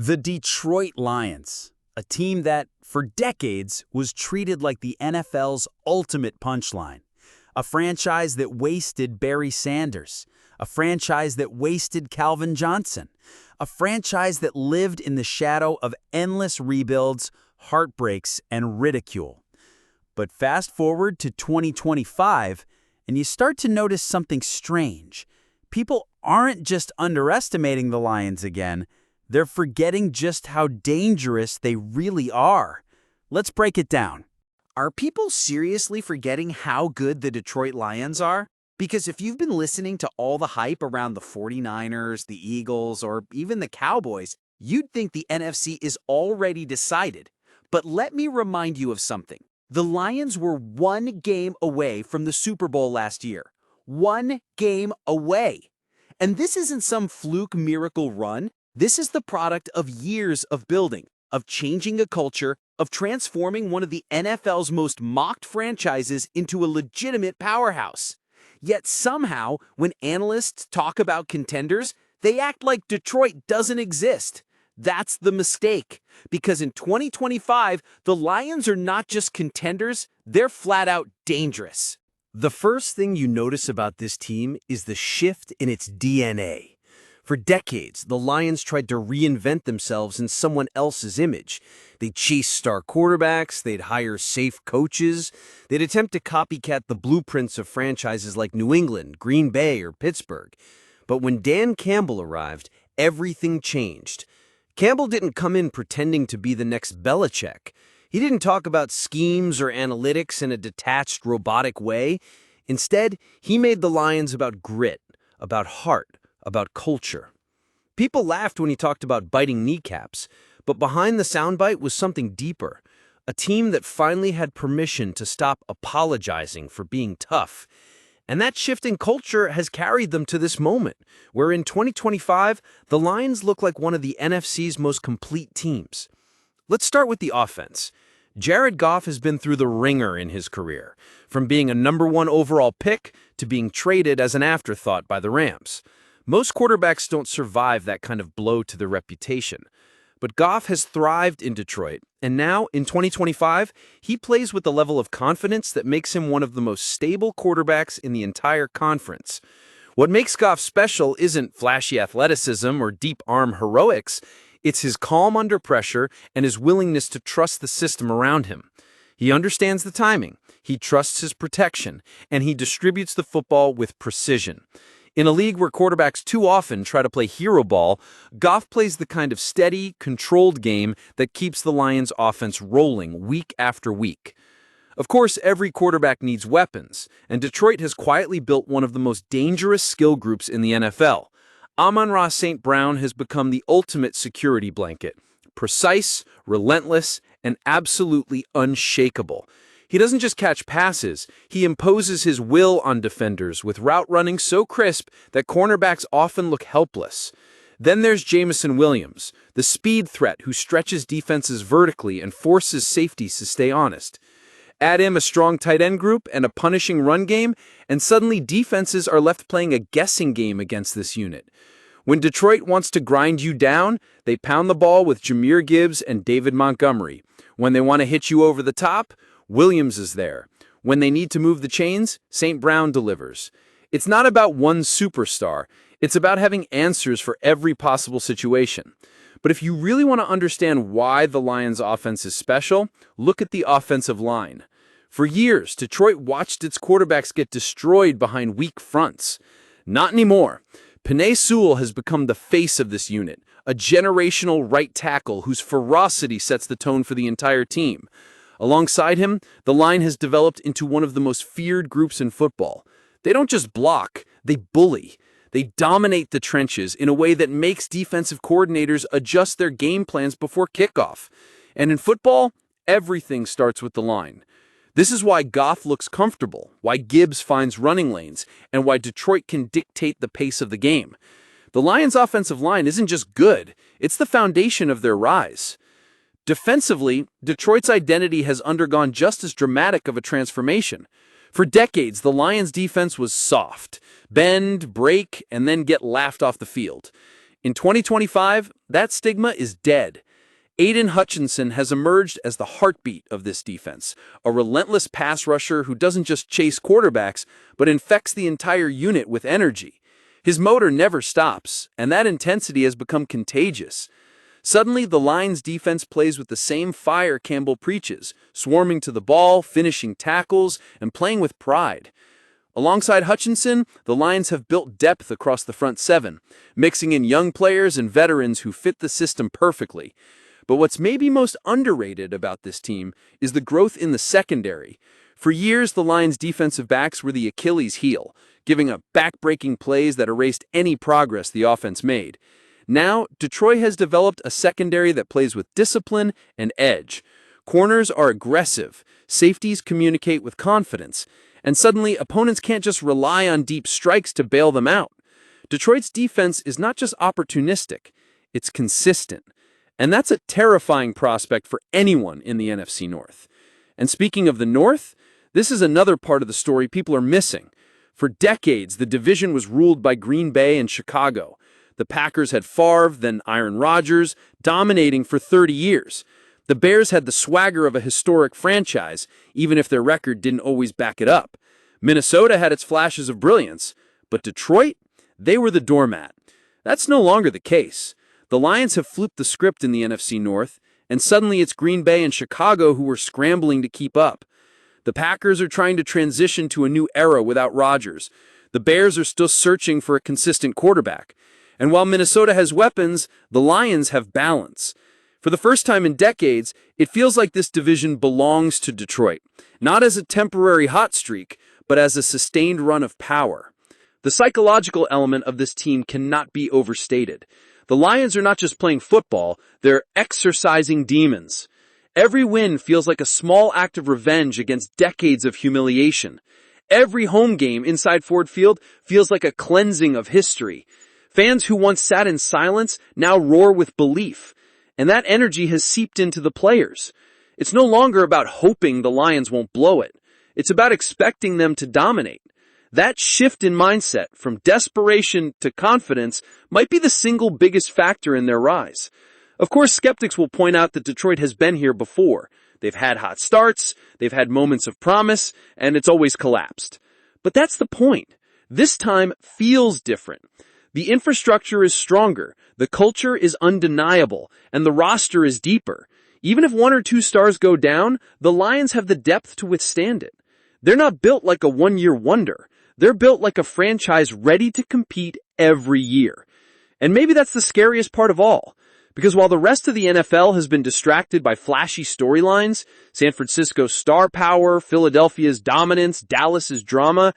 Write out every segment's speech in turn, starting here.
The Detroit Lions, a team that, for decades, was treated like the NFL's ultimate punchline. A franchise that wasted Barry Sanders. A franchise that wasted Calvin Johnson. A franchise that lived in the shadow of endless rebuilds, heartbreaks, and ridicule. But fast forward to 2025, and you start to notice something strange. People aren't just underestimating the Lions again. They're forgetting just how dangerous they really are. Let's break it down. Are people seriously forgetting how good the Detroit Lions are? Because if you've been listening to all the hype around the 49ers, the Eagles, or even the Cowboys, you'd think the NFC is already decided. But let me remind you of something. The Lions were one game away from the Super Bowl last year. One game away. And this isn't some fluke miracle run. This is the product of years of building, of changing a culture, of transforming one of the NFL's most mocked franchises into a legitimate powerhouse. Yet somehow, when analysts talk about contenders, they act like Detroit doesn't exist. That's the mistake, because in 2025, the Lions are not just contenders, they're flat out dangerous. The first thing you notice about this team is the shift in its DNA. For decades, the Lions tried to reinvent themselves in someone else's image. They'd chase star quarterbacks, they'd hire safe coaches, they'd attempt to copycat the blueprints of franchises like New England, Green Bay, or Pittsburgh. But when Dan Campbell arrived, everything changed. Campbell didn't come in pretending to be the next Belichick. He didn't talk about schemes or analytics in a detached, robotic way. Instead, he made the Lions about grit, about heart, about culture. People laughed when he talked about biting kneecaps, but behind the soundbite was something deeper. A team that finally had permission to stop apologizing for being tough. And that shift in culture has carried them to this moment, where in 2025, the Lions look like one of the NFC's most complete teams. Let's start with the offense. Jared Goff has been through the ringer in his career, from being a #1 overall pick to being traded as an afterthought by the Rams. Most quarterbacks don't survive that kind of blow to their reputation. But Goff has thrived in Detroit, and now, in 2025, he plays with a level of confidence that makes him one of the most stable quarterbacks in the entire conference. What makes Goff special isn't flashy athleticism or deep arm heroics. It's his calm under pressure and his willingness to trust the system around him. He understands the timing, he trusts his protection, and he distributes the football with precision. In a league where quarterbacks too often try to play hero ball, Goff plays the kind of steady, controlled game that keeps the Lions' offense rolling week after week. Of course, every quarterback needs weapons, and Detroit has quietly built one of the most dangerous skill groups in the NFL. Amon-Ra St. Brown has become the ultimate security blanket. Precise, relentless, and absolutely unshakable. He doesn't just catch passes, he imposes his will on defenders with route running so crisp that cornerbacks often look helpless. Then there's Jameson Williams, the speed threat who stretches defenses vertically and forces safeties to stay honest. Add in a strong tight end group and a punishing run game, and suddenly defenses are left playing a guessing game against this unit. When Detroit wants to grind you down, they pound the ball with Jahmyr Gibbs and David Montgomery. When they want to hit you over the top, Williams is there. When they need to move the chains, St. Brown delivers. It's not about one superstar. It's about having answers for every possible situation. But if you really want to understand why the Lions' offense is special, look at the offensive line. For years, Detroit watched its quarterbacks get destroyed behind weak fronts. Not anymore. Penei Sewell has become the face of this unit, a generational right tackle whose ferocity sets the tone for the entire team. Alongside him, the line has developed into one of the most feared groups in football. They don't just block, they bully. They dominate the trenches in a way that makes defensive coordinators adjust their game plans before kickoff. And in football, everything starts with the line. This is why Goff looks comfortable, why Gibbs finds running lanes, and why Detroit can dictate the pace of the game. The Lions' offensive line isn't just good, it's the foundation of their rise. Defensively, Detroit's identity has undergone just as dramatic of a transformation. For decades, the Lions' defense was soft, bend, break, and then get laughed off the field. In 2025, that stigma is dead. Aiden Hutchinson has emerged as the heartbeat of this defense, a relentless pass rusher who doesn't just chase quarterbacks, but infects the entire unit with energy. His motor never stops, and that intensity has become contagious. Suddenly, the Lions' defense plays with the same fire Campbell preaches, swarming to the ball, finishing tackles, and playing with pride. Alongside Hutchinson, the Lions have built depth across the front seven, mixing in young players and veterans who fit the system perfectly. But what's maybe most underrated about this team is the growth in the secondary. For years, the Lions' defensive backs were the Achilles heel, giving up back-breaking plays that erased any progress the offense made. Now, Detroit has developed a secondary that plays with discipline and edge. Corners are aggressive, safeties communicate with confidence, and suddenly opponents can't just rely on deep strikes to bail them out. Detroit's defense is not just opportunistic, it's consistent. And that's a terrifying prospect for anyone in the NFC North. And speaking of the North, this is another part of the story people are missing. For decades, the division was ruled by Green Bay and Chicago. The Packers had Favre, then Aaron Rodgers, dominating for 30 years. The Bears had the swagger of a historic franchise, even if their record didn't always back it up. Minnesota had its flashes of brilliance, but Detroit, they were the doormat. That's no longer the case. The Lions have flipped the script in the NFC North, and suddenly it's Green Bay and Chicago who are scrambling to keep up. The Packers are trying to transition to a new era without Rodgers. The Bears are still searching for a consistent quarterback. And while Minnesota has weapons, the Lions have balance. For the first time in decades, it feels like this division belongs to Detroit, not as a temporary hot streak, but as a sustained run of power. The psychological element of this team cannot be overstated. The Lions are not just playing football, they're exercising demons. Every win feels like a small act of revenge against decades of humiliation. Every home game inside Ford Field feels like a cleansing of history. Fans who once sat in silence now roar with belief. And that energy has seeped into the players. It's no longer about hoping the Lions won't blow it. It's about expecting them to dominate. That shift in mindset from desperation to confidence might be the single biggest factor in their rise. Of course, skeptics will point out that Detroit has been here before. They've had hot starts, they've had moments of promise, and it's always collapsed. But that's the point. This time feels different. The infrastructure is stronger, the culture is undeniable, and the roster is deeper. Even if one or two stars go down, the Lions have the depth to withstand it. They're not built like a one-year wonder. They're built like a franchise ready to compete every year. And maybe that's the scariest part of all. Because while the rest of the NFL has been distracted by flashy storylines, San Francisco's star power, Philadelphia's dominance, Dallas's drama,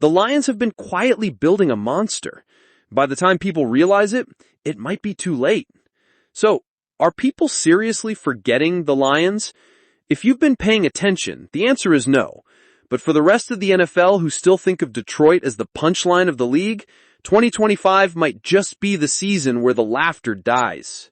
the Lions have been quietly building a monster. By the time people realize it, it might be too late. So, are people seriously forgetting the Lions? If you've been paying attention, the answer is no. But for the rest of the NFL who still think of Detroit as the punchline of the league, 2025 might just be the season where the laughter dies.